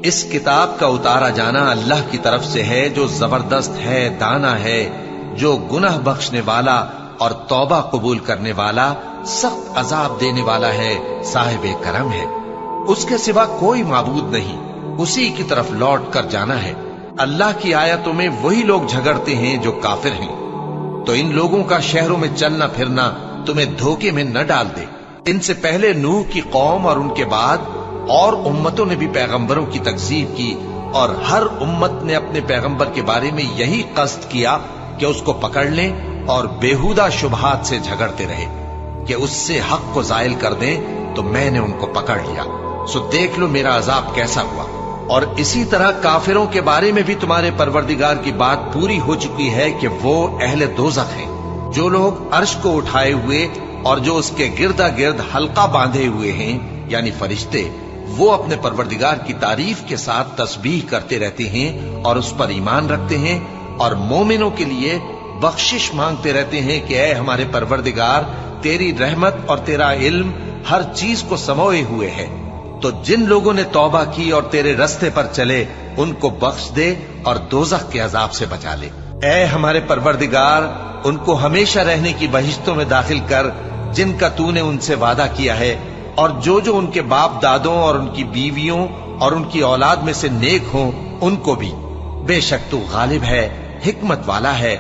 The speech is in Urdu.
اس کتاب کا اتارا جانا اللہ کی طرف سے ہے جو زبردست ہے، دانا ہے، جو گناہ بخشنے والا اور توبہ قبول کرنے والا، سخت عذاب دینے والا ہے، صاحب کرم ہے۔ اس کے سوا کوئی معبود نہیں، اسی کی طرف لوٹ کر جانا ہے۔ اللہ کی آیتوں میں وہی لوگ جھگڑتے ہیں جو کافر ہیں، تو ان لوگوں کا شہروں میں چلنا پھرنا تمہیں دھوکے میں نہ ڈال دے۔ ان سے پہلے نوح کی قوم اور ان کے بعد اور امتوں نے بھی پیغمبروں کی تکذیب کی، اور ہر امت نے اپنے پیغمبر کے بارے میں یہی قصد کیا کہ اس کو پکڑ لیں، اور بیہودہ شبہات سے جھگڑتے رہے کہ اس سے حق کو زائل کر دیں، تو میں نے ان کو پکڑ لیا۔ سو دیکھ لو میرا عذاب کیسا ہوا۔ اور اسی طرح کافروں کے بارے میں بھی تمہارے پروردگار کی بات پوری ہو چکی ہے کہ وہ اہل دوزخ ہیں۔ جو لوگ عرش کو اٹھائے ہوئے اور جو اس کے گردا گرد حلقہ باندھے ہوئے ہیں، یعنی فرشتے، وہ اپنے پروردگار کی تعریف کے ساتھ تسبیح کرتے رہتے ہیں اور اس پر ایمان رکھتے ہیں، اور مومنوں کے لیے بخشش مانگتے رہتے ہیں کہ اے ہمارے پروردگار، تیری رحمت اور تیرا علم ہر چیز کو سموئے ہوئے ہے، تو جن لوگوں نے توبہ کی اور تیرے رستے پر چلے ان کو بخش دے اور دوزخ کے عذاب سے بچا لے۔ اے ہمارے پروردگار، ان کو ہمیشہ رہنے کی بہشتوں میں داخل کر جن کا تو نے ان سے وعدہ کیا ہے، اور جو جو ان کے باپ دادوں اور ان کی بیویوں اور ان کی اولاد میں سے نیک ہوں ان کو بھی۔ بے شک تو غالب ہے، حکمت والا ہے،